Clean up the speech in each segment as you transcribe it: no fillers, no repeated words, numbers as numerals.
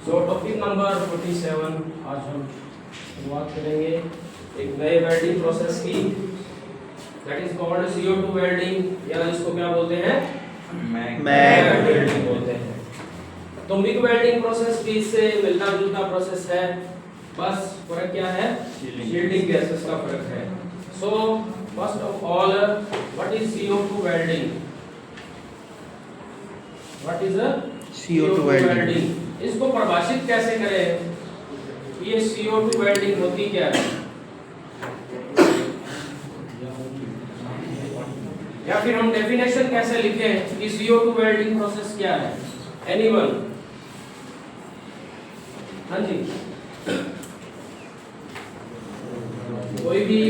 सो topic number 47 आज हम शुरुआत करेंगे एक नए वेल्डिंग प्रोसेस की, that is called CO2 welding, या इसको क्या बोलते हैं, मैग वेल्डिंग बोलते हैं। तो मिग वेल्डिंग प्रोसेस भी इससे मिलता जुलता प्रोसेस है, बस फर्क क्या है, शील्डिंग गैसेस का फर्क है। So first of all what is CO2 welding, what is CO2 welding, इसको परिभाषित कैसे करें, ये CO2 वेल्डिंग होती क्या है, या फिर हम डेफिनेशन कैसे लिखें कि CO2 वेल्डिंग प्रोसेस क्या है, एनीवन? हाँ जी, कोई भी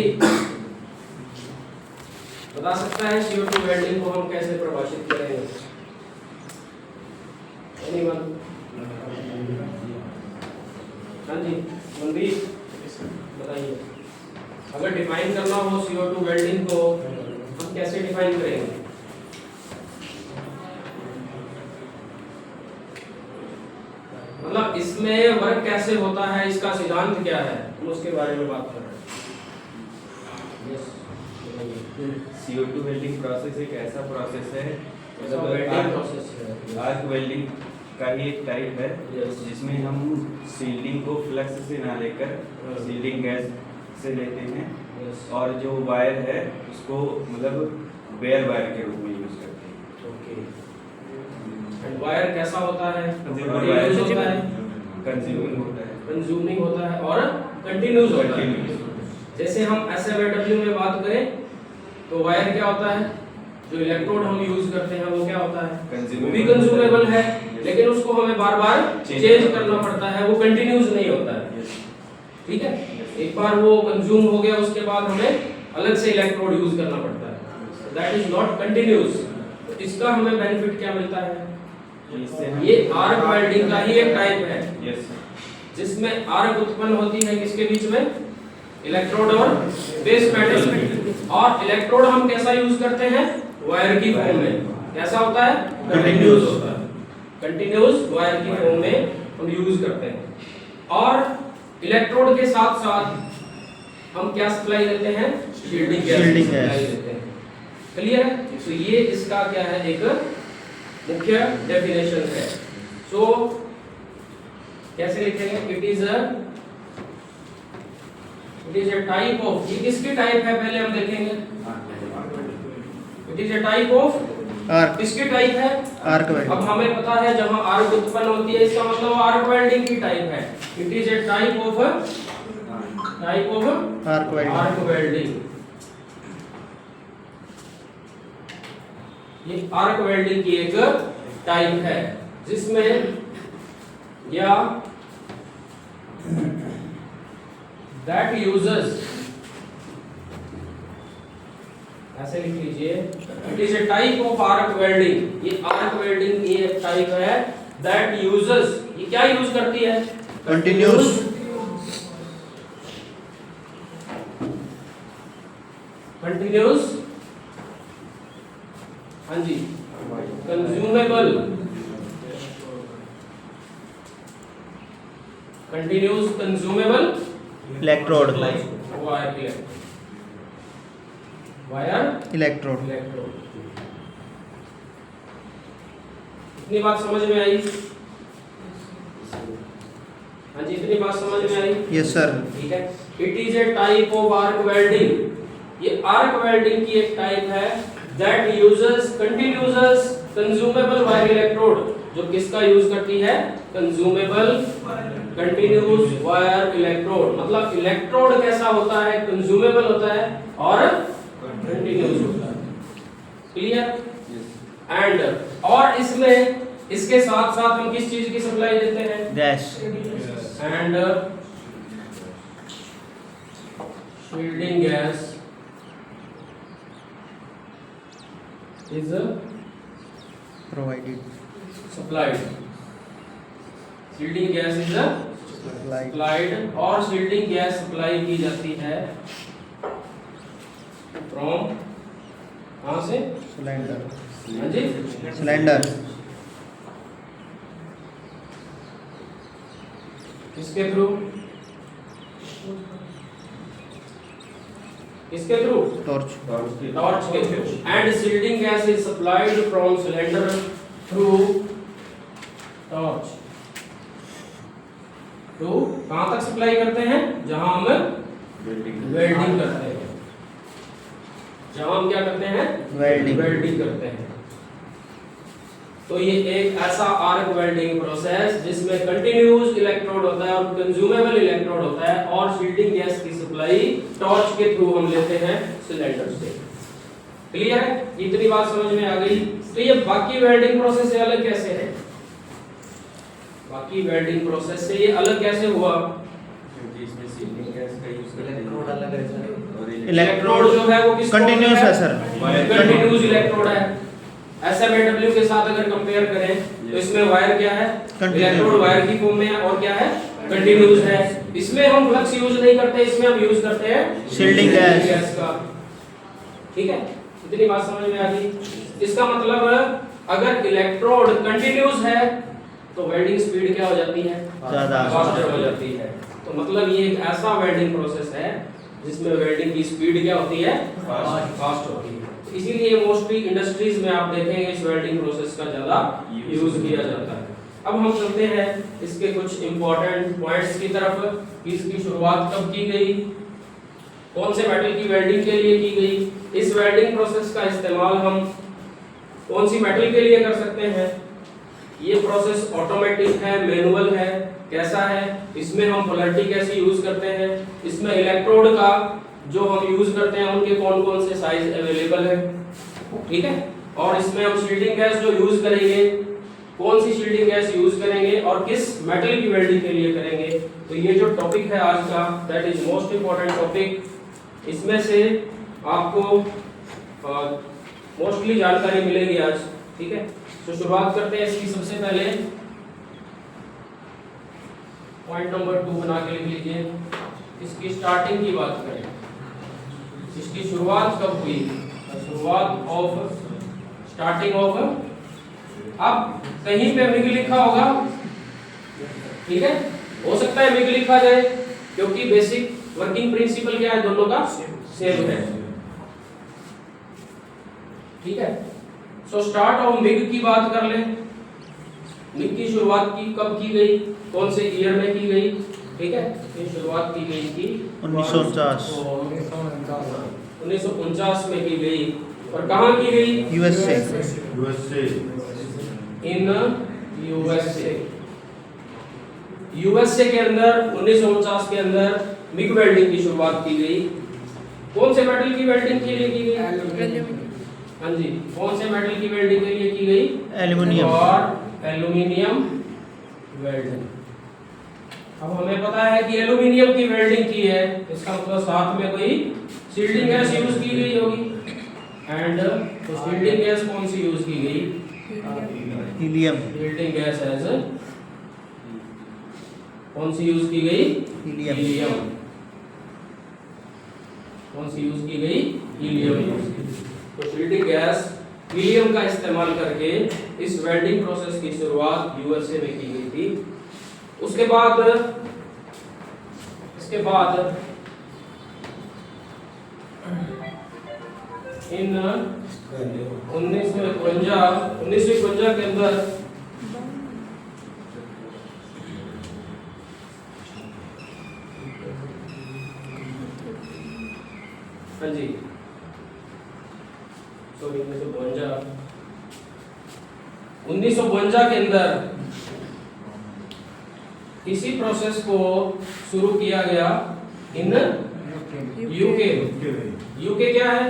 बता सकता है CO2 वेल्डिंग को हम कैसे परिभाषित करेंगे, एनीवन? हाँ जी, मनदीप बताइए, अगर डिफाइन करना हो CO2 वेल्डिंग को हम कैसे डिफाइन करेंगे? मतलब इसमें वर्क कैसे होता है, इसका सिद्धांत क्या है, हम उसके बारे में बात कर रहे हैं। CO2 वेल्डिंग प्रोसेस एक ऐसा प्रोसेस है, वेल्डिंग प्रोसेस है, आर्क वेल्डिंग का ही एक टाइप है, जिसमें हम शील्डिंग को फ्लक्स से ना लेकर शील्डिंग गैस से लेते हैं, और जो वायर है उसको मतलब बेयर वायर के रूप में यूज करते हैं। ओके, एंड वायर कैसा होता है, वायर होता है, कंज्यूमिंग होता है, कंज्यूमिंग होता है और कंटिन्यूस होता है। जैसे हम SFW में बात करें तो वायर क्या होता है, जो इलेक्ट्रोड हम यूज करते हैं वो क्या होता है, वो भी कंज्यूमेबल है, लेकिन उसको हमें बार बार चेंज करना पड़ता है, वो कंटिन्यूस नहीं होता है। ठीक है, एक बार वो कंज्यूम हो गया उसके बाद हमें अलग से इलेक्ट्रोड यूज करना पड़ता है, दैट इज नॉट कंटिन्यूस। तो इसका हमें बेनिफिट क्या मिलता है, ये आर्क वेल्डिंग का ही एक टाइप है, जिसमें आर्क उत्पन्न होती है किसके बीच में, इलेक्ट्रोड और बेस मेटल, और इलेक्ट्रोड हम कैसा यूज करते हैं, वायर की फॉर्म में, कैसा होता है, कंटिन्यूस होता है, कंटिन्यूस वायर की फॉर्म में हम यूज करते हैं। और इलेक्ट्रोड के साथ साथ हम क्या सप्लाई देते हैं, शील्डिंग गैस सप्लाई देते हैं। क्लियर है? तो ये इसका क्या है, एक मुख्य डेफिनेशन है। सो कैसे लिखेंगे, it is a type of, ये किसकी टाइप है पहले हम देखेंगे, it is a type of arc, किसकी टाइप है, आर्क वेल्डिंग। अब हमें पता है जहां आर्क उत्पन्न होती है इसका मतलब आर्क वेल्डिंग की टाइप है, it is a type of arc welding. Arc welding, ये आर्क वेल्डिंग की एक टाइप है, जिसमें या दैट यूजेस, ऐसे लिख लीजिए, it is a type of arc welding, ये आर्क वेल्डिंग की एक टाइप है, दैट यूजेस, ये क्या यूज करती है, कंटिन्यूस कंटिन्यूस, हाँ जी, consumable, continuous consumable electrode, wire electrode. इतनी बात समझ में आई? हाँ जी, इतनी बात समझ में आई? Yes sir. ठीक है, it is a type of arc welding, ये आर्क वेल्डिंग की एक टाइप है, that uses continuous consumable wire electrode, जो किसका यूज करती है, कंज्यूमेबल कंटिन्यूस वायर इलेक्ट्रोड। मतलब इलेक्ट्रोड कैसा होता है, कंज्यूमेबल होता है और कंटिन्यूस होता है। क्लियर? एंड और इसमें इसके साथ साथ हम किस चीज की सप्लाई देते हैं, gas, and shielding gas is provided, supplied, shielding gas is supplied और शील्डिंग गैस सप्लाई की जाती है फ्रॉम, कहाँ से? सिलेंडर, हाँ जी, सिलेंडर, किसके थ्रू? किसके थ्रू? टॉर्च, टॉर्च के through. And shielding gas is supplied from cylinder through torch to, कहाँ तक सप्लाई करते हैं? जहां हम वेल्डिंग करते हैं, जहां हम क्या करते हैं? वेल्डिंग करते हैं। तो ये एक ऐसा आर्क वेल्डिंग प्रोसेस जिसमें कंटिन्यूअस इलेक्ट्रोड होता है और कंज्यूमेबल इलेक्ट्रोड होता है और शील्डिंग गैस की सप्लाई टॉर्च के थ्रू हम लेते हैं सिलेंडर से। क्लियर है? इतनी बात समझ में आ गई। तो ये बाकी वेल्डिंग प्रोसेस से अलग कैसे है? बाकी वेल्डिंग प्रोसेस से ये अलग कैसे हुआ? क्योंकि इसमें शील्डिंग गैस का यूज करते हैं। इलेक्ट्रोड जो है वो किस कंटिन्यूअस है सर, कंटिन्यूअस इलेक्ट्रोड है। SMAW के साथ अगर कंपेयर करें तो इसमें वायर क्या है? इलेक्ट्रोड वायर की फॉर्म में है और क्या है? कंटिन्यूअस है। इसमें हम फ्लक्स यूज नहीं करते, इसमें हम यूज करते हैं शील्डिंग गैस का। ठीक है, इतनी बात समझ में आ गई। इसका मतलब अगर इलेक्ट्रोड कंटिन्यूअस है तो वेल्डिंग स्पीड क्या हो जाती है? ज्यादा, फास्टर हो जाती है। तो मतलब ये एक ऐसा वेल्डिंग प्रोसेस है जिसमें वेल्डिंग की स्पीड क्या होती है? फास्ट होती है। इसीलिए मोस्टली इंडस्ट्रीज में आप देखेंगे इस वेल्डिंग प्रोसेस का ज्यादा यूज किया जाता है। अब हम चलते हैं इसके कुछ इंपॉर्टेंट पॉइंट्स की तरफ कि इसकी शुरुआत कब की गई, कौन से मेटल की वेल्डिंग के लिए की गई, इस वेल्डिंग प्रोसेस का इस्तेमाल हम कौन सी मेटल के लिए कर सकते हैं, ये प्रोसेस ऑटोमेटिक है, मैनुअल है, कैसा है, इसमें हम पोलैरिटी कैसे यूज करते हैं, इसमें इलेक्ट्रोड का जो हम यूज करते हैं उनके कौन कौन से साइज अवेलेबल है, ठीक है, और इसमें हम शील्डिंग गैस जो यूज करेंगे कौन सी शील्डिंग गैस यूज करेंगे और किस मेटल की वेल्डिंग के लिए करेंगे। तो ये जो टॉपिक है आज का, that is most important topic. इसमें से आपको मोस्टली जानकारी मिलेगी आज, ठीक है। तो शुरुआत करते हैं इसकी। सबसे पहले पॉइंट नंबर 2 बना के लिख लीजिए। इसकी स्टार्टिंग की बात करें, इसकी शुरुआत कब हुई? शुरुआत ऑफ, स्टार्टिंग ऑफ। अब कहीं पे मिग लिखा होगा, ठीक है, हो सकता है मिग लिखा जाए क्योंकि बेसिक वर्किंग प्रिंसिपल क्या है, दोनों का सेम है, ठीक है। सो स्टार्ट ऑफ मिग की बात कर ले। मिग की शुरुआत की कब की गई, कौन से ईयर में की गई, ठीक है। ये शुरुआत की गई थी 1949 में की गई। और कहाँ की गई? यूएसए, इन यूएसए के अंदर 1949 के अंदर मिग वेल्डिंग की शुरुआत की गई। कौन से मेटल की वेल्डिंग के लिए की गई? हाँ जी, कौन से मेटल की वेल्डिंग के लिए की गई? एल्युमिनियम और एल्युमिनियम वेल्डिंग। अब हमें पता है कि एल्युमिनियम की वेल्डिंग की है, इसका मतलब साथ में कोई शील्डिंग गैस यूज की गई होगी। एंड तो शील्डिंग गैस कौन सी यूज की गई? हीलियम, शील्डिंग गैस एज कौन सी यूज की गई? हीलियम। कौन सी यूज की गई? हीलियम यूज की गई। तो शील्डिंग गैस हीलियम का इस्तेमाल करके इस वेल्डिंग प्रोसेस की शुरुआत यूएसए में की गई थी। उसके बाद इन 1951 के अंदर हाँ जी, सॉरी 1952 के अंदर इसी प्रोसेस को शुरू किया गया इन यूके। यूके क्या है?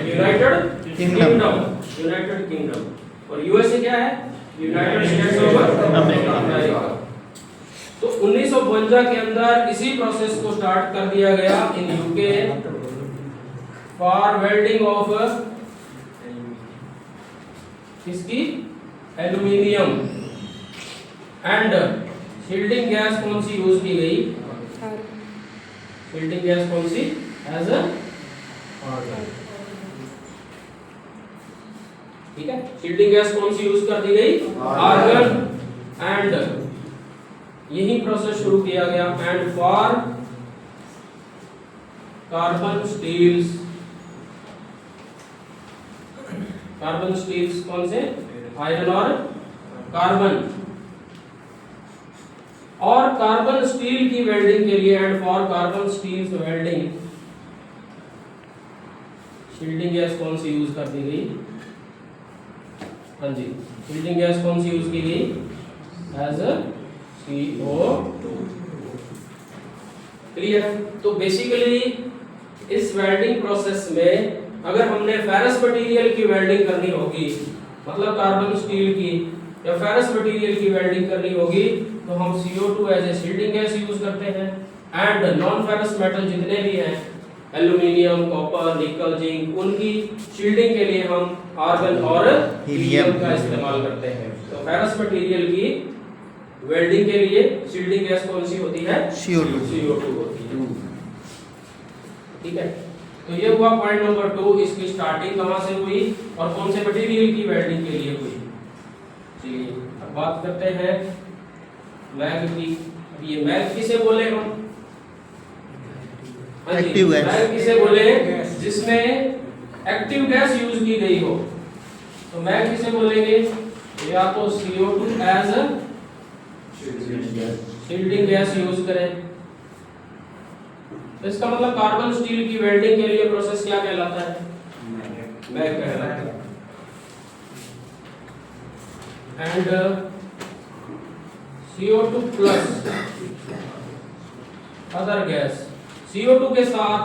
United kingdom. और यूएसए क्या है? United states of America. तो 1952 के अंदर इसी प्रोसेस को स्टार्ट कर दिया गया in UK for welding of इसकी एल्युमिनियम एंड शील्डिंग गैस कौन सी यूज की गई? शील्डिंग गैस कौन सी? As a argon. ठीक है, शील्डिंग गैस कौन सी यूज कर दी गई? आर्गन। एंड यही प्रोसेस शुरू किया गया। And for carbon steels, carbon steels कौन से? आयरन और कार्बन। और कार्बन स्टील की वेल्डिंग के लिए, and for carbon steels welding, shielding gas कौन सी यूज कर दी गई? हाँ जी, शील्डिंग गैस कौन सी यूज की गई? As a CO2। क्लियर? तो बेसिकली इस वेल्डिंग प्रोसेस में अगर हमने फेरस मटेरियल की वेल्डिंग करनी होगी, मतलब कार्बन स्टील की या फेरस मटेरियल की वेल्डिंग करनी होगी, तो हम CO2 as a shielding gas use करते हैं। एंड नॉन फेरस मेटल जितने भी हैं, एल्यूमिनियम, कॉपर, निकल, जिंक, उनकी शील्डिंग के लिए हम आर्गन और हीलियम का इस्तेमाल करते हैं। तो फेरस मटेरियल की वेल्डिंग के लिए शील्डिंग गैस कौन सी होती है? CO2 होती है। ठीक है, तो ये हुआ पॉइंट नंबर 2। इसकी स्टार्टिंग कहां से हुई और कौन से मटेरियल की वेल्डिंग के लिए हुई? चलिए अब बात करते हैं मैग की। अब ये मैग किसे बोले हम? Active gas. मैग किसे बोले? जिसमें एक्टिव गैस यूज की गई हो। तो मैग किसे बोलेंगे? या तो CO2 as shielding gas use करें। तो इसका मतलब कार्बन स्टील की वेल्डिंग के लिए प्रोसेस क्या कहलाता है? मैग कहलाता है। And CO2 plus other gas, CO2 के साथ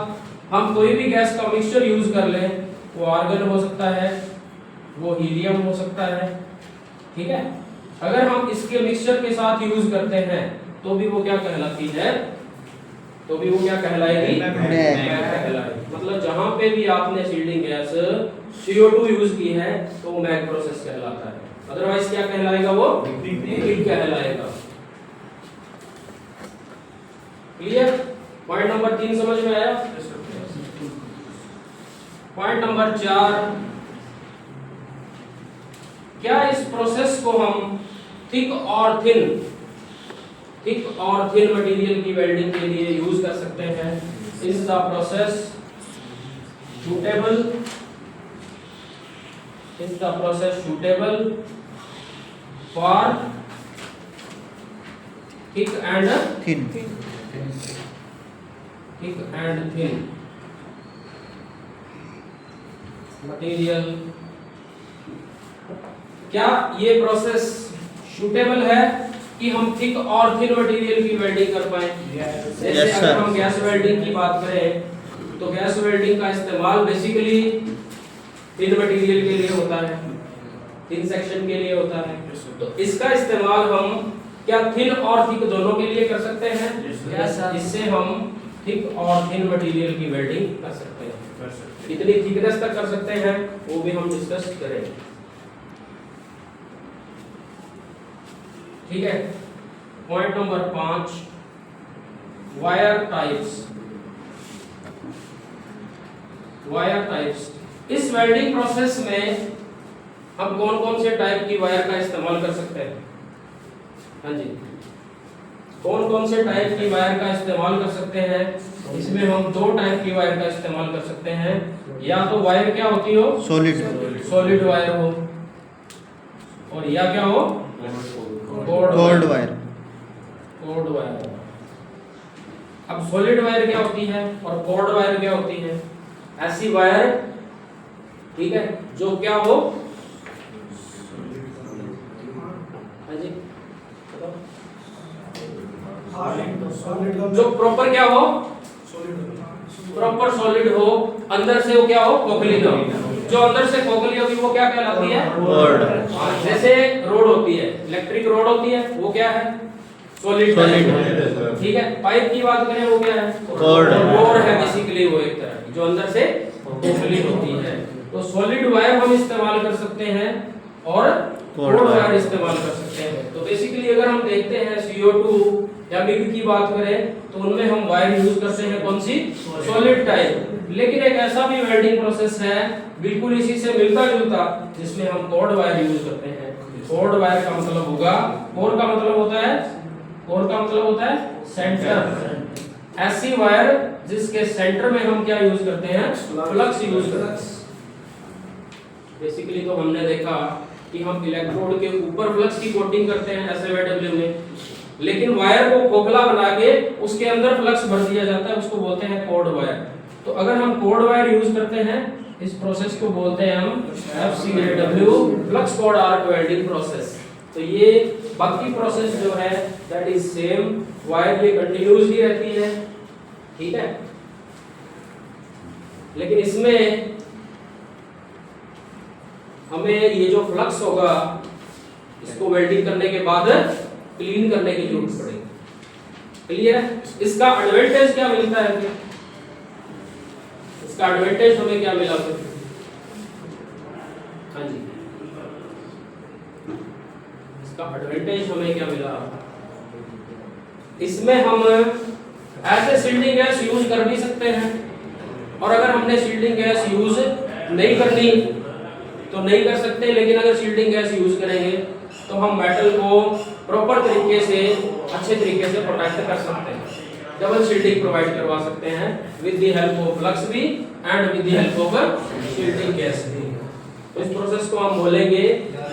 हम कोई भी गैस का मिक्सचर यूज कर लें, वो आर्गन हो सकता है, वो हीलियम हो सकता है। ठीक है, अगर हम इसके मिक्सचर के साथ यूज करते हैं तो भी वो क्या कहलाती है? तो भी वो क्या कहलाएगी? मैग कहलाएगी। मतलब जहां पे भी आपने शील्डिंग गैस CO2 यूज की है तो वो मैग प्रोसेस कहलाता है। अदरवाइज क्या कहलाएगा? वो मैग कहलाएगा। क्लियर? पॉइंट नंबर 3 समझ में आया? पॉइंट नंबर 4, क्या इस प्रोसेस को हम थिक और थिन मटेरियल की वेल्डिंग के लिए यूज कर सकते हैं? Is the process suitable for thick and thin material? क्या ये प्रोसेस सूटेबल है कि हम थिक और थिन मटेरियल की वेल्डिंग कर पाए? जैसे अगर हम गैस वेल्डिंग की बात करें तो गैस वेल्डिंग का इस्तेमाल बेसिकली थिन मटेरियल के लिए होता है, थिन सेक्शन के लिए होता है। तो इसका इस्तेमाल हम क्या थिन और थिक दोनों के लिए कर सकते हैं? इससे हम थिक और थिन मटेरियल की वेल्डिंग कर सकते हैं। कितनी थिकनेस तक कर सकते हैं वो भी हम डिस्कस करेंगे। ठीक है, पॉइंट नंबर 5, वायर टाइप्स। इस वेल्डिंग प्रोसेस में हम कौन कौन से टाइप की वायर का इस्तेमाल कर सकते हैं? हाँ जी, कौन कौन से टाइप की वायर का इस्तेमाल कर सकते हैं? इसमें हम 2 टाइप की वायर का इस्तेमाल कर सकते हैं। या तो वायर क्या होती हो? सॉलिड वायर हो, और या क्या हो? Cold wire. अब सॉलिड वायर क्या होती है और कोल्ड वायर क्या होती है? ऐसी वायर, ठीक है, जो क्या हो? हाँ जी, जो प्रॉपर क्या हो? प्रॉपर सॉलिड हो, अंदर से वो क्या हो? खोखली हो। जो अंदर से खोखली होगी वो क्या कहलाती है? कोल्ड। जैसे रोड होती है, इलेक्ट्रिक रोड होती है, वो क्या है? सॉलिड। ठीक है, पाइप की बात करें वो क्या है? कोर है बेसिकली, वो एक तरह की जो अंदर से खोखली होती है। तो सॉलिड वायर हम इस्तेमाल कर सकते हैं और कोड वायर इस्तेमाल कर सकते हैं। तो बेसिकली अगर हम देखते हैं CO2 या MIG की बात करें तो उनमें हम वायर यूज करते हैं कौन सी, सॉलिड टाइप। लेकिन एक ऐसा भी वेल्डिंग प्रोसेस है बिल्कुल इसी से मिलता जुलता जिसमें हम कोड वायर यूज करते हैं। कोड वायर का मतलब होगा, कोर का मतलब होता है, कोर का मतलब होता है सेंटर। ऐसी वायर जिसके सेंटर में हम क्या यूज करते हैं, फ्लक्स यूज करते हैं। बेसिकली तो हमने देखा कि हम इलेक्ट्रोड के ऊपर फ्लक्स की कोटिंग करते हैं SiO2 में, लेकिन वायर को खोखला बना के उसके अंदर फ्लक्स भर दिया जाता है, उसको बोलते हैं कोड वायर। तो अगर हम कोड वायर यूज करते हैं इस प्रोसेस को बोलते हैं हम FCAW, flux cored arc welding process. तो ये बाकी प्रोसेस जो है दैट इज सेम, वायर ये कंटिन्यूस ही रहती है, ठीक है। लेकिन इसमें हमें ये जो फ्लक्स होगा इसको वेल्डिंग करने के बाद क्लीन करने की जरूरत पड़ेगी। क्लियर? इसका एडवांटेज क्या मिलता है फिर? इसका एडवांटेज हमें क्या मिला फिर? हाँ जी, इसका एडवांटेज हमें क्या मिला? इसमें हम ऐसे शील्डिंग गैस यूज कर भी सकते हैं, और अगर हमने शील्डिंग गैस यूज नहीं करनी तो नहीं कर सकते, लेकिन अगर शील्डिंग गैस यूज करेंगे तो हम मेटल को प्रॉपर तरीके से, अच्छे तरीके से प्रोटेक्ट कर सकते हैं। डबल शील्डिंग प्रोवाइड करवा सकते हैं with the help of flux भी and with the help of shielding gas भी। तो इस प्रोसेस को हम बोलेंगे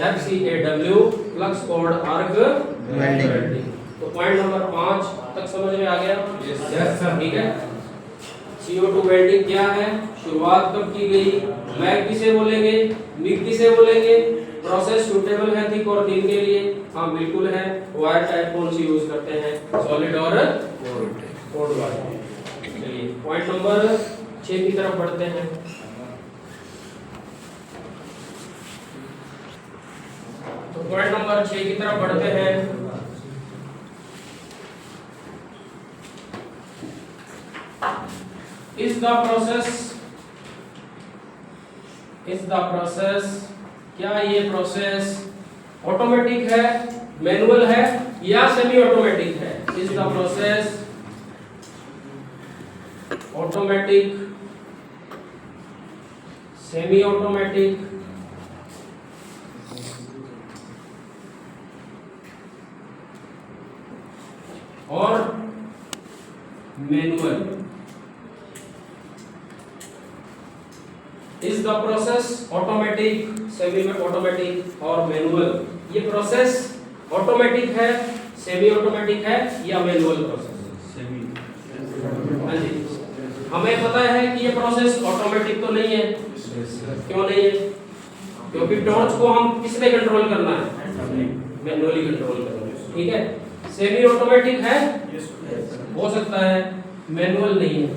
FCAW, flux cored arc welding. तो पॉइंट नंबर 5 तक समझ में आ गया? यस सर, ठीक है। CO2 वेल्डिंग क्या है, शुरुआत कब की गई, मैग किसे बोलेंगे, MIG किसे बोलेंगे, प्रोसेस सूटेबल है थिक और थिन के लिए? हाँ बिल्कुल है। वायर टाइप कौन सी यूज करते हैं, सॉलिड और कोड वायर। चलिए पॉइंट नंबर 6 की तरफ बढ़ते हैं। तो पॉइंट नंबर 6 की तरफ बढ़ते हैं। Is the process क्या ये प्रोसेस ऑटोमेटिक है, मैनुअल है या सेमी ऑटोमेटिक है? Is the process automatic, semi automatic और manual? Is the process automatic, semi automatic और मैनुअल? ये प्रोसेस ऑटोमेटिक है, सेमी ऑटोमेटिक है या मैनुअल प्रोसेस? सेमी। हाँ जी, हमें पता है कि ये प्रोसेस ऑटोमेटिक तो नहीं है। क्यों नहीं है? क्योंकि टॉर्च को हम किसने कंट्रोल करना है, मैनुअली कंट्रोल करना है, ठीक है। सेमी ऑटोमेटिक है, हो सकता है, मैनुअल नहीं है,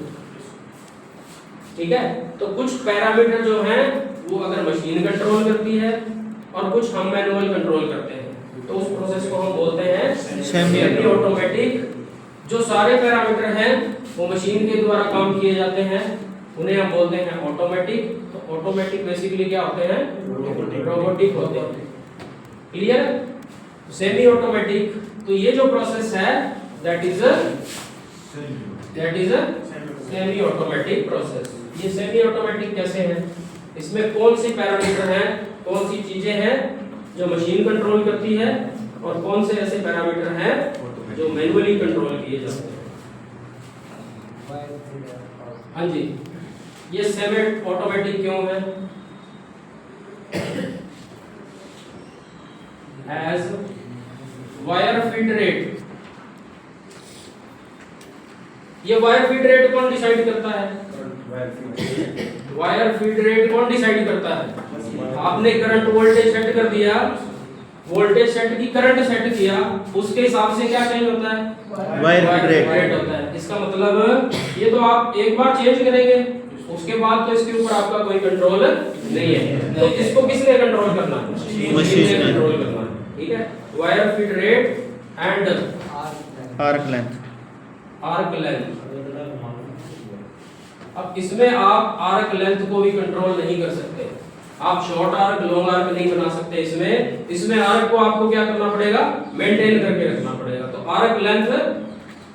ठीक है। तो कुछ पैरामीटर जो हैं वो अगर मशीन कंट्रोल करती है और कुछ हम मैनुअल कंट्रोल करते हैं, तो उस प्रोसेस को हम बोलते हैं सेमी ऑटोमेटिक। जो सारे पैरामीटर हैं वो मशीन के द्वारा काम किए जाते हैं, उन्हें हम बोलते हैं ऑटोमेटिक। तो ऑटोमेटिक बेसिकली क्या होते हैं, रोबोटिक होते हैं। क्लियर? सेमी ऑटोमेटिक, तो ये जो प्रोसेस है that is a semi automatic process. ये सेमी ऑटोमेटिक कैसे है, इसमें कौन सी पैरामीटर हैं, कौन सी चीजें हैं जो मशीन कंट्रोल करती है और कौन से ऐसे पैरामीटर हैं जो मैनुअली कंट्रोल किए जाते हैं? हाँ जी, ये सेमी ऑटोमेटिक क्यों है? एज वायर फीड रेट, ये वायर फीड रेट कौन डिसाइड करता है? वायर फीड रेट कौन डिसाइड करता है? आपने करंट वोल्टेज सेट कर दिया, वोल्टेज सेट की करंट सेट किया, उसके हिसाब से क्या चेंज होता है, वायर फीड रेट होता है। इसका मतलब ये तो आप एक बार चेंज करेंगे, उसके बाद तो इसके ऊपर आपका कोई कंट्रोल नहीं है। तो इसको किसने कंट्रोल करना है, मशीन ने कंट्रोल करना है, ठीक है। Wire feed rate and arc length, arc length. अब इसमें आप आर्क लेंथ को भी कंट्रोल नहीं कर सकते, आप शॉर्ट आर्क लॉन्ग आर्क नहीं बना सकते इसमें आर्क को आपको क्या करना पड़ेगा, मेंटेन करके रखना पड़ेगा। तो आर्क लेंथ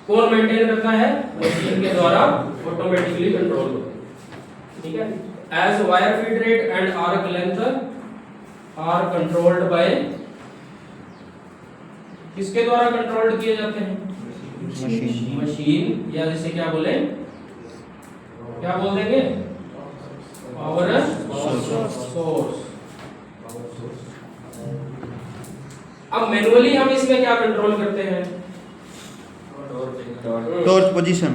कौन मेंटेन करता है, मशीन के द्वारा ऑटोमेटिकली कंट्रोल होता है, ठीक है। As wire feed rate and arc length are controlled by, किसके द्वारा कंट्रोल्ड किए जाते हैं, मशीन, या जैसे क्या बोले, क्या बोल देंगे, पावर सोर्स। अब मैनुअली हम इसमें क्या कंट्रोल करते हैं, टॉर्च पोजीशन,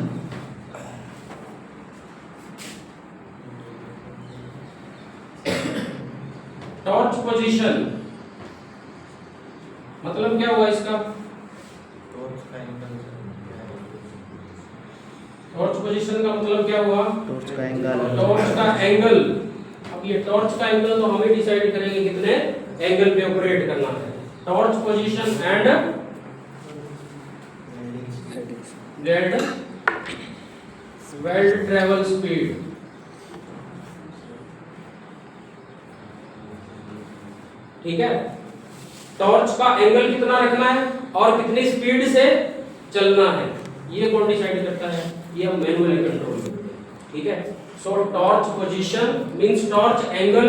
टॉर्च पोजीशन मतलब क्या हुआ इसका, टॉर्च पोजीशन का मतलब क्या हुआ, टॉर्च का एंगल, टॉर्च का एंगल। अब ये टॉर्च का एंगल तो हम ही डिसाइड करेंगे कितने एंगल पे ऑपरेट करना है। Torch position and gate weld travel speed, ठीक है। टॉर्च का एंगल कितना रखना है और कितनी स्पीड से चलना है, ये कौन डिसाइड करता है, ये हम मैनुअली कंट्रोल करते हैं, ठीक है। So torch position means torch angle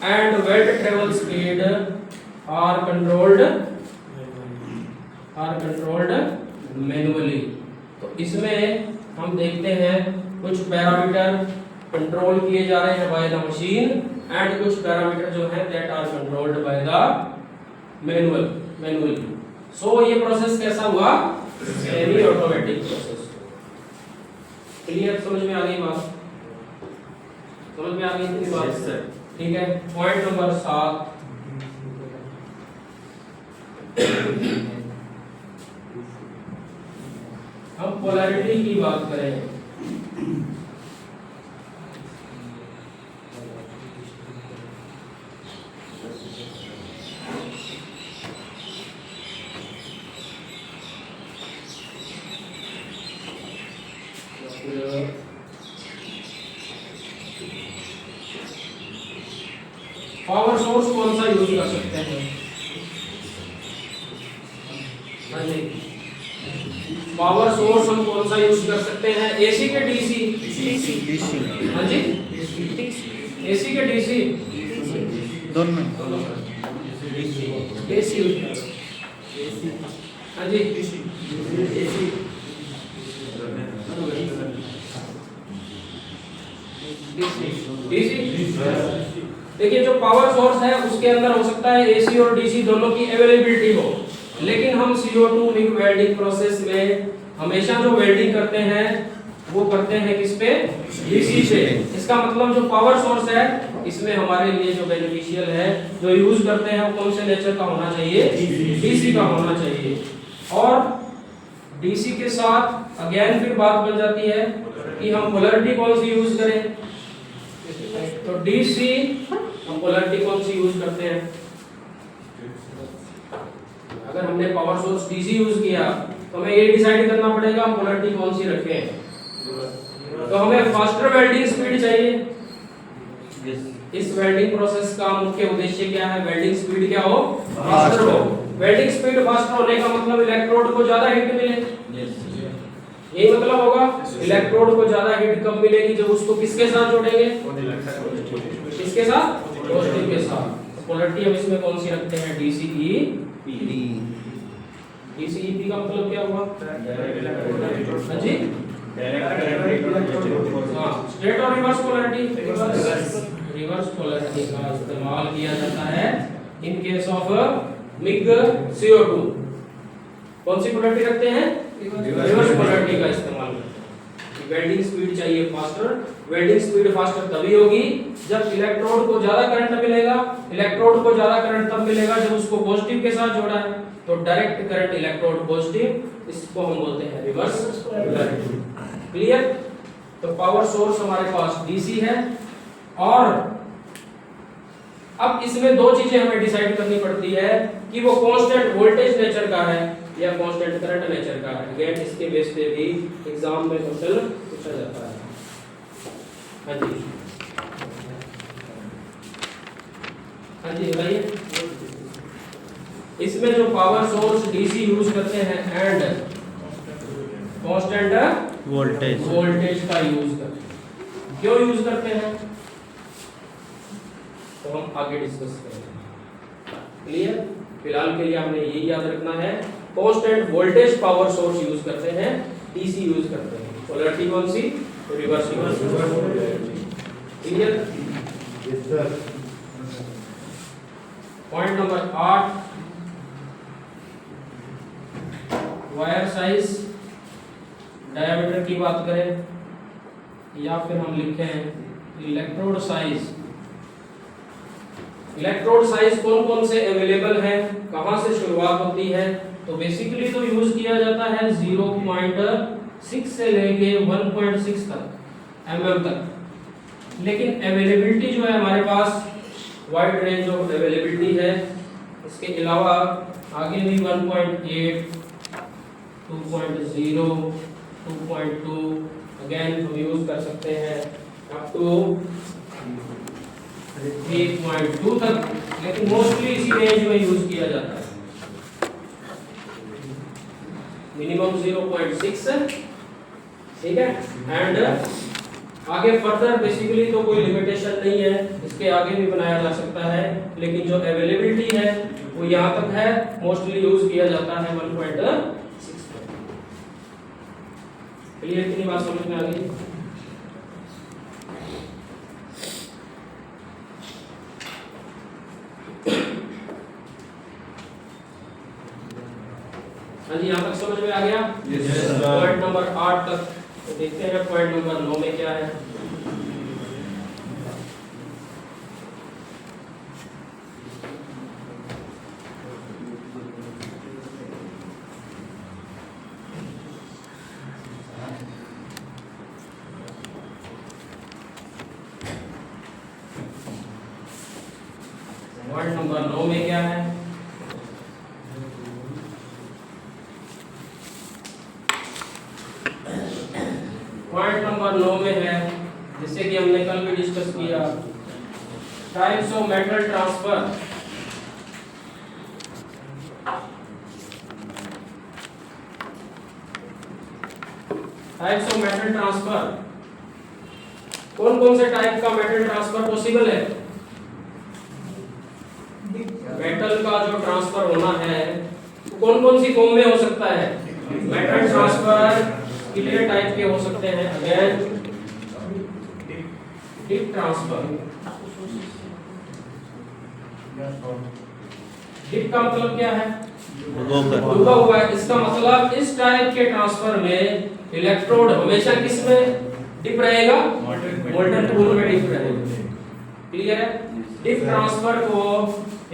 and weld travel speed are controlled manually. तो इसमें हम देखते हैं कुछ पैरामीटर कंट्रोल किए जा रहे हैं बाय द मशीन एंड कुछ पैरामीटर जो है that are controlled by the manually. So ये प्रोसेस कैसा हुआ, सेमी ऑटोमेटिक प्रोसेस। क्लियर, समझ में आ गई बात, समझ में आ गई इतनी बात, सर, ठीक है। पॉइंट नंबर 7, हम पोलैरिटी की बात करें। पावर सोर्स कौन सा यूज कर सकते हैं, हाँ जी, पावर सोर्स हम कौन सा यूज कर सकते हैं, एसी के डीसी, हाँ जी, एसी के डीसी, दोनों, एसी, हाँ जी, डीसी। देखिए जो पावर सोर्स है उसके अंदर हो सकता है एसी और डीसी दोनों की अवेलेबिलिटी हो, लेकिन हम CO2 मिग वेल्डिंग प्रोसेस में हमेशा जो वेल्डिंग करते हैं वो करते हैं किस पे, डीसी पे। इसका मतलब जो पावर सोर्स है इसमें हमारे लिए जो बेनिफिशियल है, जो यूज करते हैं वो कौन से नेचर का होना चाहिए, डीसी का होना चाहिए। और डीसी के साथ अगेन फिर बात बन जाती है कि हम पोलैरिटी कौन सी यूज करें। तो डीसी हम पोलैरिटी कौन सी यूज करते हैं, अगर हमने पावर सोर्स डीसी यूज किया तो हमें ये डिसाइड करना पड़ेगा हम पोलैरिटी कौन सी रखें। तो हमें फास्टर वेल्डिंग स्पीड चाहिए। इस वेल्डिंग प्रोसेस का मुख्य उद्देश्य क्या है, वेल्डिंग स्पीड क्या हो, फास्टर हो। वेल्डिंग स्पीड फास्टर होने का मतलब इलेक्ट्रोड को ज्यादा हीट मिले, यही मतलब होगा। इलेक्ट्रोड को ज्यादा हीट कब मिलेगी, जब उसको किसके साथ जोड़ेंगे, किसके साथ, पॉजिटिव के साथ। पोलैरिटी हम इसमें कौन सी रखते हैं, DCEP। DCEP का मतलब क्या हुआ, हाँ जी, स्ट्रेट और रिवर्स पोलैरिटी। रिवर्स पोलैरिटी का इस्तेमाल किया जाता है in case of MiG CO2। कौन सी पोलैरिटी रखते हैं, रिवर्स पोलैरिटी का इस्तेमाल करते हैं। वेल्डिंग स्पीड चाहिए फास्टर। वेल्डिंग स्पीड फास्टर तभी होगी जब इलेक्ट्रोड को ज्यादा करंट मिलेगा। इलेक्ट्रोड को ज्यादा करंट तब मिलेगा जब उसको पॉजिटिव के साथ जोड़ा है, तो डायरेक्ट करंट इलेक्ट्रोड पॉजिटिव, इसको हम बोलते हैं रिवर्स पोलैरिटी। क्लियर। तो पावर सोर्स हमारे पास डीसी है, और अब इसमें दो चीजें हमें डिसाइड करनी पड़ती है कि वो कांस्टेंट वोल्टेज नेचर का है या कांस्टेंट करंट नेचर का है। अगेन इसके बेस पे भी एग्जाम में क्वेश्चन पूछा जाता है। हाँ जी, हाँ जी बताइए। इसमें जो पावर सोर्स डीसी यूज करते हैं एंड कांस्टेंट वोल्टेज वोल्टेज का यूज करते हैं। क्यों यूज करते हैं तो हम आगे डिस्कस करेंगे। क्लियर? फिलहाल के लिए आपने यही याद रखना है, constant voltage power source use करते हैं, डीसी यूज करते हैं। पोलैरिटी कौन सी? तो reverse clear? Point number 8, wire size diameter की बात करें या फिर हम लिखे हैं इलेक्ट्रोड साइज। इलेक्ट्रोड साइज कौन कौन से अवेलेबल है, कहां से शुरुआत होती है? तो बेसिकली तो यूज किया जाता है 0.6 से लेके 1.6 तक mm तक, लेकिन अवेलेबिलिटी जो है हमारे पास वाइड रेंज ऑफ अवेलेबिलिटी है। इसके अलावा आगे भी 1.8, 2.0, 2.2 अगेन हम यूज कर सकते हैं अप टू 3.2 तक, लेकिन मोस्टली इसी रेंज में यूज किया जाता है। मिनिमम 0.6, ठीक है। एंड आगे फर्दर बेसिकली तो कोई लिमिटेशन नहीं है, इसके आगे भी बनाया जा सकता है, लेकिन जो अवेलेबिलिटी है वो यहाँ तक है, मोस्टली यूज किया जाता है 1.6 तक। क्लियर? कितनी बात समझ में आ गई? हाँ जी, यहाँ तक समझ में आ गया? पॉइंट नंबर 8 तक। तो देखते हैं पॉइंट नंबर 9 में क्या है। पॉइंट नंबर 9 में क्या है? पॉइंट नंबर 9 में है, जैसे कि हमने कल भी डिस्कस किया, types of metal transfer. Types of metal transfer, कौन कौन से टाइप का मेटल ट्रांसफर पॉसिबल है? मेटल का जो ट्रांसफर होना है कौन कौन सी फॉर्म में हो सकता है? मेटल ट्रांसफर कितने टाइप के हो सकते हैं? Again heat transfer. हीट का मतलब क्या है? डूबा हुआ है। इसका मतलब इस टाइप के ट्रांसफर में इलेक्ट्रोड हमेशा किस में डिप रहेगा? मोल्टन पूल में डिप रहेगा। क्लियर है? डिप ट्रांसफर को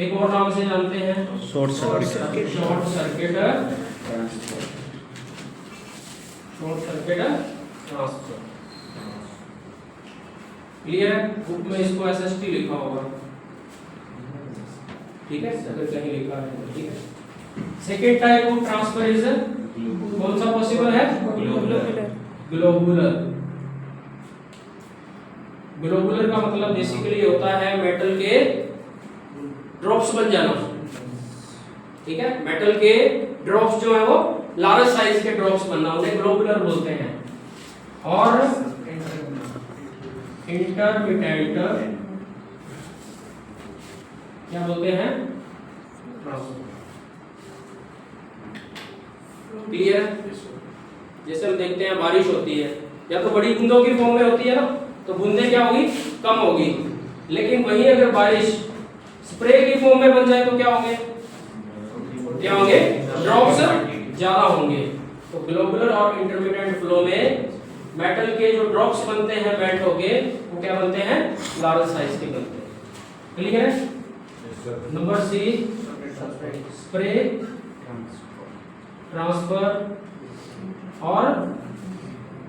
एक और नाम से जानते हैं short circuit. Short circuit transfer. Short circuit transfer. Clear है? बुक में इसको एसएसटी लिखा होगा, ठीक है, अगर कहीं लिखा है तो ठीक है। Second type of transfer is कौन सा पॉसिबल है? ग्लोबुलर। ग्लोबुलर का मतलब बेसिकली होता है मेटल के ड्रॉप्स बन जाना, ठीक है। मेटल के ड्रॉप्स जो है वो लार्ज साइज के ड्रॉप्स बनना, उन्हें ग्लोबुलर बोलते हैं। और इंटरमिटेंट क्या बोलते हैं? क्लियर? जैसे हम देखते हैं बारिश होती है, या तो बड़ी बूंदों की फॉर्म में होती है ना, तो बूंदें क्या होगी? कम होगी। लेकिन वहीं अगर बारिश स्प्रे की फॉर्म में बन जाए तो क्या होंगे? क्या होंगे? ड्रॉप्स ज्यादा होंगे। तो ग्लोबुलर और इंटरमिटेंट फ्लो में मेटल के जो ड्रॉप्स बनते हैं मेल्ट होके, वो क्या बनते हैं? लार्ज साइज के बनते हैं। क्लियर है? नंबर सी, स्प्रे ट्रांसफर, और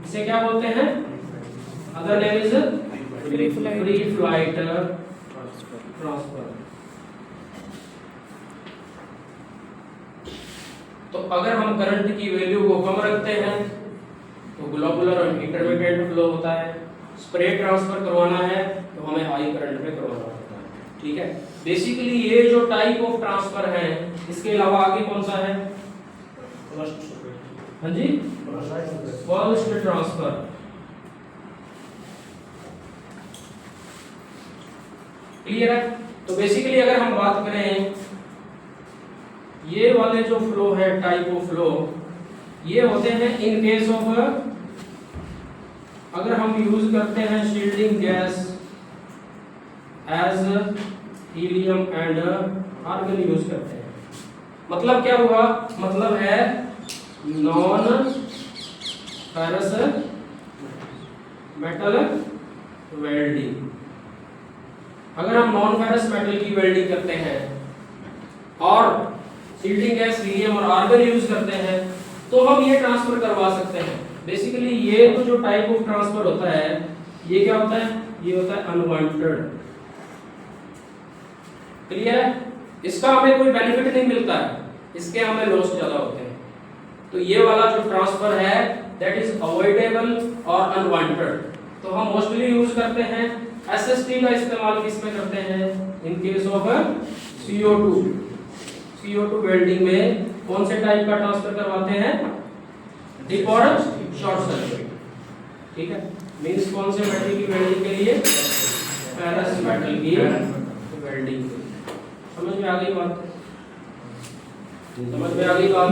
इसे क्या बोलते हैं? Other name is free flight transfer. तो अगर हम करंट की वैल्यू को कम रखते हैं तो ग्लोबुलर और इंटरमीडिएट फ्लो होता है। स्प्रे ट्रांसफर करवाना है तो हमें हाई करंट पे करवाना होता है। ठीक है। बेसिकली ये जो टाइप ऑफ ट्रांसफर है, इसके अलावा आगे कौन सा है? हाँ जी, फर्स्ट ट्रांसफर। क्लियर है? तो बेसिकली अगर हम बात करें, ये वाले जो फ्लो है, टाइप ऑफ फ्लो, ये होते हैं इन केस ऑफ, अगर हम यूज करते हैं shielding gas as helium and argon use करते हैं। मतलब क्या हुआ? मतलब है नॉन फेरस मेटल वेल्डिंग। अगर हम नॉन फेरस मेटल की वेल्डिंग करते हैं और शील्डिंग गैस हीलियम और आर्गन यूज करते हैं, तो हम ये ट्रांसफर करवा सकते हैं। बेसिकली ये तो जो टाइप ऑफ ट्रांसफर होता है, ये क्या होता है? ये होता है अनवांटेड। क्लियर है? इसका हमें कोई बेनिफिट नहीं मिलता है, इसके हमें लॉस ज्यादा होते हैं। तो ये वाला जो ट्रांसफर है दैट इज अवॉइडेबल और अनवांटेड। तो हम मोस्टली यूज करते हैं एसएसटी का इस्तेमाल किस में करते हैं? In case of CO2। CO2 welding में कौन से टाइप का ट्रांसफर करवाते हैं? डिप और शॉर्ट सर्किट। ठीक है, मींस कौन से मेटल की वेल्डिंग के लिए? फेरस मेटल की वेल्डिंग। समझ में आ गई बात? समझ में आ गई बात?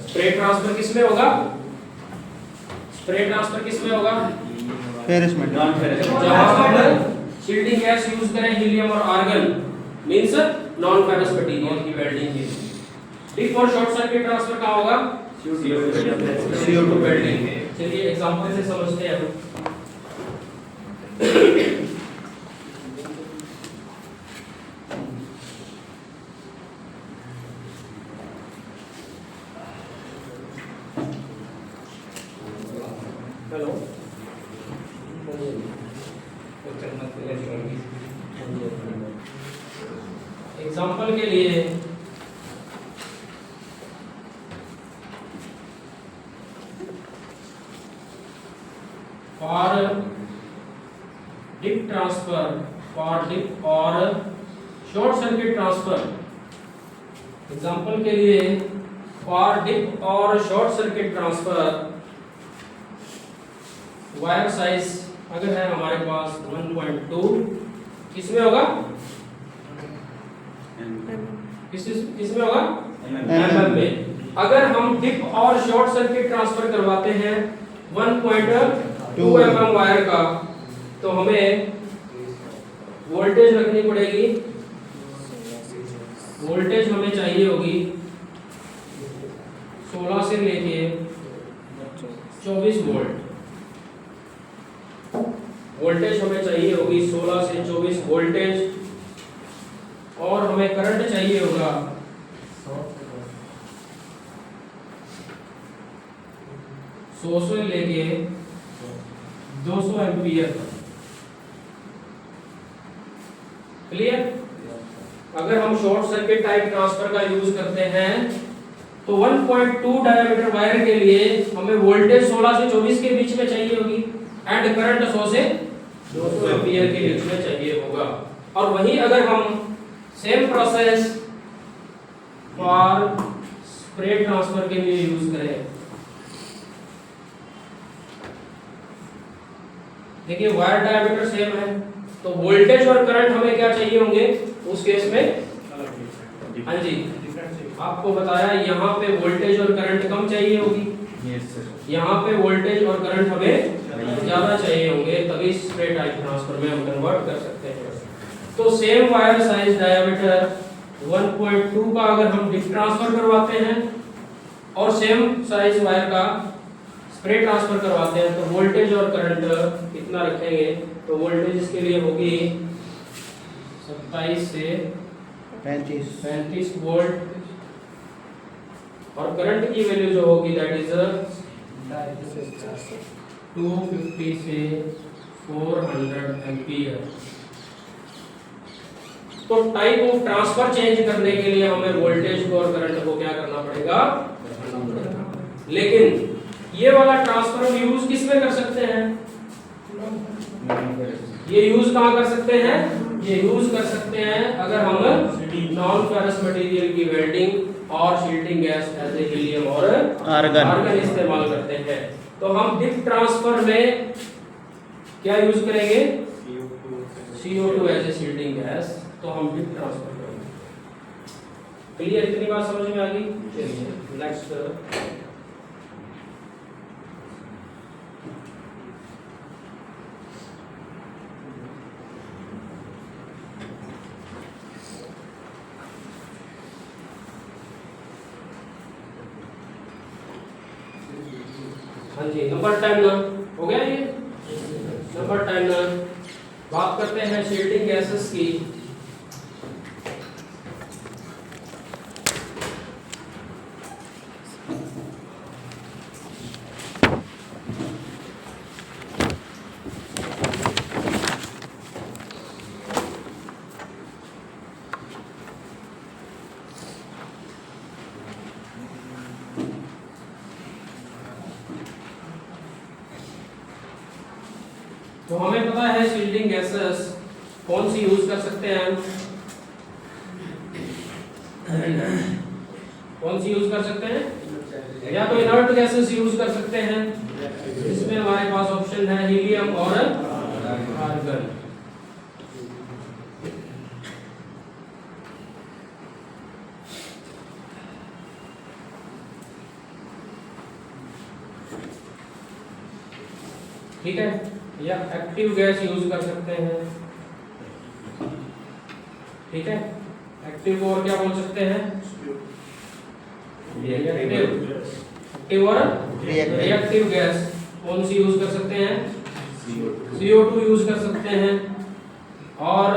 स्प्रे ट्रांसफर किस में होगा? स्प्रे ट्रांसफर किस में होगा? Ferrous metal. जहां हम शील्डिंग गैस यूज करें हीलियम और argon, means non ferrous material की वेल्डिंग के लिए। डिप और शॉर्ट सर्किट ट्रांसफर कहां होगा? CO2 welding. चलिए एग्जांपल से समझते हैं हम। हेलो, एग्जांपल के लिए for dip transfer, for dip और शॉर्ट सर्किट ट्रांसफर, एग्जांपल के लिए फॉर डिप और short circuit transfer, wire size अगर है हमारे पास 1.2, किसमें होगा? किसमें होगा? mm में। अगर हम डिप और शॉर्ट सर्किट ट्रांसफर करवाते हैं 1.2 mm वायर का, तो हमें वोल्टेज रखनी पड़ेगी। वोल्टेज हमें चाहिए होगी 16 से लेके 24 वोल्ट। वोल्टेज हमें चाहिए होगी 16 से 24 वोल्टेज, और हमें करंट चाहिए होगा 100 से लेके 200 एम्पीयर। क्लियर? अगर हम शॉर्ट सर्किट टाइप ट्रांसफर का यूज करते हैं तो 1.2 डायमीटर वायर के लिए हमें वोल्टेज 16 से 24 के बीच में चाहिए होगी एंड करंट 100 से 200 एम्पीयर के बीच में चाहिए होगा। और वहीं अगर हम same process for spray transfer के लिए यूज करें, देखिए वायर डायमीटर सेम है, तो वोल्टेज और करंट हमें क्या चाहिए होंगे उस केस में? हाँ जी, आपको बताया यहाँ पे वोल्टेज और करंट कम चाहिए होगी, यहाँ पे वोल्टेज और करंट हमें ज्यादा चाहिए होंगे, तभी स्प्रे टाइप ट्रांसफर में हम कन्वर्ट कर सकते हैं। तो सेम वायर साइज डायमीटर 1.2 का अगर हम डिप ट्रांसफर करवाते हैं और सेम साइज वायर का स्प्रे ट्रांसफर करवाते हैं, तो वोल्टेज और करंट कितना रखेंगे? तो वोल्टेज इसके लिए होगी 27 से 35 वोल्ट, और करंट की वैल्यू जो होगी दैट इज 250 से 400 एम्पीयर। तो टाइप ऑफ ट्रांसफर चेंज करने के लिए हमें वोल्टेज को और करंट को क्या करना पड़ेगा? लेकिन ये वाला ट्रांसफर हम यूज किस में कर सकते हैं? ये यूज कहां कर सकते हैं? ये यूज कर सकते हैं अगर हम नॉन फेरस मटेरियल की वेल्डिंग और shielding gas as a helium और आर्गन इस्तेमाल करते हैं। तो हम हीट ट्रांसफर में क्या यूज करेंगे? CO2 as a shielding gas. तो हम हीट ट्रांसफर करेंगे। क्लियर? इतनी बात समझ में आ गई? चलिए नेक्स्ट। हाँ जी, नंबर 10 ना हो गया ये। नंबर 10 ना बात करते हैं शील्डिंग गैसेस की। तो हमें पता है शील्डिंग गैसेस कौन सी यूज कर सकते हैं हम? कौन सी यूज कर सकते हैं? या तो इनर्ट गैसेस यूज कर सकते हैं, इसमें हमारे पास ऑप्शन है हीलियम और आर्गन। ठीक है, या एक्टिव गैस यूज कर सकते हैं। ठीक है, एक्टिव को और क्या बोल सकते हैं? एक्टिव और रिएक्टिव गैस कौन सी यूज कर सकते हैं? CO2 यूज कर सकते हैं। और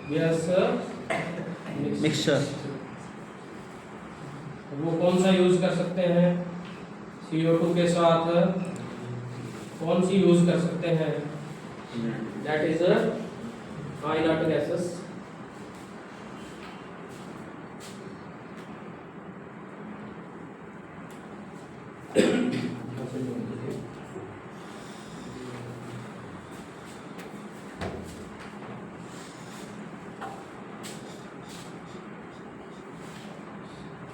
गैस मिक्सचर वो कौन सा यूज कर सकते हैं? CO2 के साथ कौन सी यूज कर सकते हैं? That is inert gases.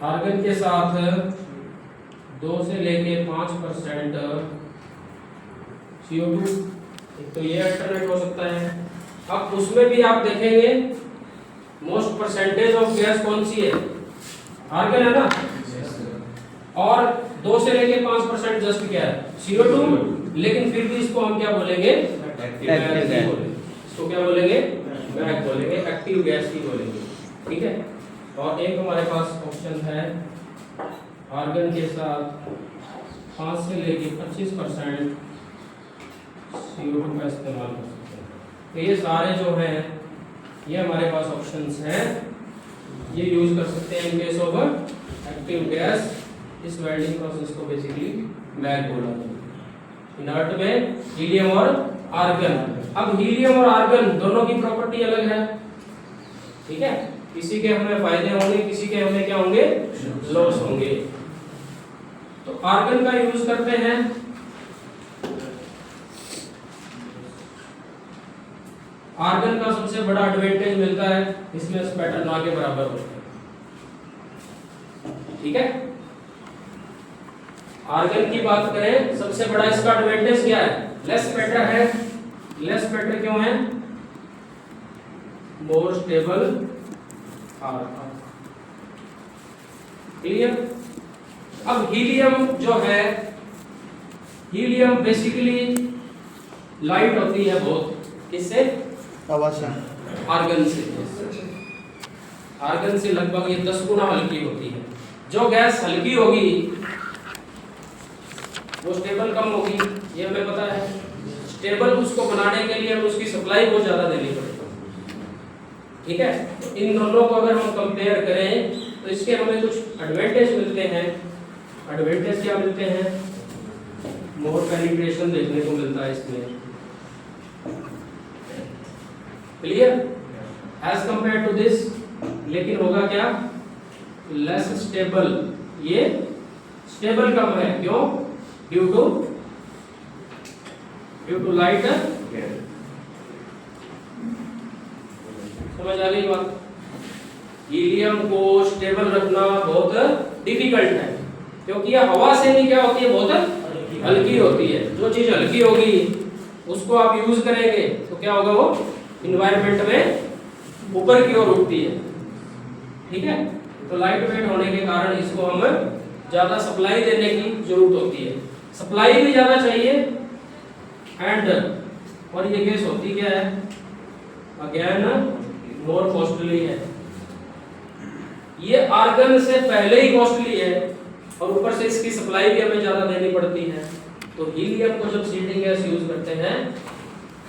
Argon के साथ 2 से लेके 5% CO2, एक तो ये अल्टरनेट हो सकता है। अब उसमें भी आप देखेंगे मोस्ट परसेंटेज ऑफ गैस कौन सी है? आर्गन है ना। और 2 से लेके 5% जस्ट क्या है? CO2। लेकिन फिर भी इसको हम क्या बोलेंगे? Active gas. इसको क्या बोलेंगे? वैक बोलेंगे, एक्टिव गैस ही बोलेंगे। ठीक है। और एक हमारे पास ऑप्शन है आर्गन के साथ 5 से लेके 25% CO2 का इस्तेमाल कर सकते हैं। तो ये सारे जो हैं ये हमारे पास ऑप्शंस हैं, ये यूज कर सकते हैं in case of active gas. इस वेल्डिंग प्रोसेस को बेसिकली वैक बोला जाता है। इनर्ट में हीलियम और आर्गन। अब हीलियम और आर्गन दोनों की प्रॉपर्टी अलग है। ठीक है, किसी के हमें फायदे होंगे, किसी के हमें क्या होंगे? लॉस होंगे। तो आर्गन का यूज करते हैं। आर्गन का सबसे बड़ा एडवांटेज मिलता है, इसमें स्पैटर ना के बराबर होता है। ठीक है, आर्गन की बात करें, सबसे बड़ा इसका एडवांटेज क्या है? लेस स्पैटर है। लेस स्पैटर क्यों है? More stable argon. क्लियर? अब हीलियम जो है, हीलियम बेसिकली लाइट होती है बहुत। किससे? अवश्य आर्गन से। आर्गन से लगभग ये 10 गुना हल्की होती है। जो गैस हल्की होगी वो स्टेबल कम होगी, ये हमें पता है। स्टेबल उसको बनाने के लिए हमें उसकी सप्लाई बहुत ज्यादा देनी पड़ेगी। ठीक है, तो इन दोनों को अगर हम कंपेयर करें तो इसके हमें कुछ एडवांटेज मिलते हैं। एडवांटेज क्या मिलते हैं? मोर पेनिट्रेशन देखने को मिलता है इसमें। Clear? As compare to this, लेकिन होगा क्या? Less stable. ये स्टेबल कम है, क्यों? ड्यू टू लाइट समझ आ गई बात? हीलियम को स्टेबल रखना बहुत डिफिकल्ट है, क्योंकि यह हवा से भी क्या होती है, बहुत हल्की होती है। जो चीज हल्की होगी उसको आप यूज करेंगे तो क्या होगा, वो इन्वायरमेंट में ऊपर की ओर उठती है। ठीक है, तो लाइट वेट होने के कारण इसको हम ज्यादा सप्लाई देने की जरूरत होती है, सप्लाई भी ज्यादा चाहिए। एंड और ये गैस होती क्या है, अगेन मोर कॉस्टली है। ये आर्गन से पहले ही कॉस्टली है और ऊपर से इसकी सप्लाई भी हमें ज्यादा देनी पड़ती है। तो हीलियम को जब सीडिंग गैस यूज करते हैं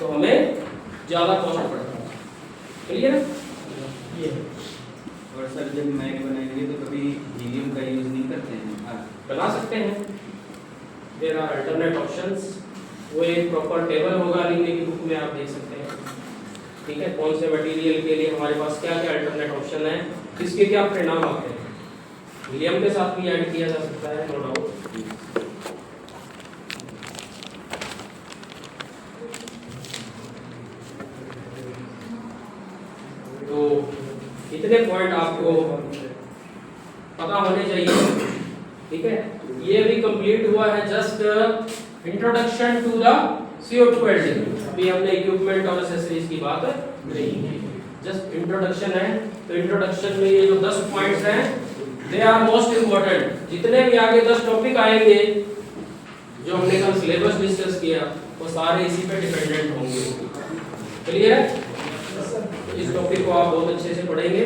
तो हमें ज्यादा कॉस्ट पड़ता है। क्लियर है? ये और सर जब मैग बनाएंगे तो कभी हीलियम का यूज नहीं करते हैं? बना सकते हैं, देयर आर अल्टरनेट ऑप्शंस। वो एक प्रॉपर टेबल होगा लिखने की बुक में, आप देख सकते हैं। ठीक है, कौन से मटेरियल के लिए हमारे पास क्या क्या अल्टरनेट ऑप्शन है, किसके क्या परिणाम आते हैं। हीलियम के साथ भी ऐड किया जा सकता है, नो डाउट। तो इतने पॉइंट आपको पता होने चाहिए। ठीक है, ये भी कंप्लीट हुआ है just introduction to the CO2 welding. अभी हमने इक्विपमेंट और एक्सेसरीज की बात नहीं की, जस्ट इंट्रोडक्शन है। तो इंट्रोडक्शन में ये जो 10 पॉइंट्स हैं दे आर मोस्ट इंपॉर्टेंट। जितने भी आगे 10 टॉपिक आएंगे जो हमने कल सिलेबस डिस्कस किया वो सारे इसी पे डिपेंडेंट होंगे। क्लियर है? इस टॉपिक को आप बहुत अच्छे से पढ़ेंगे।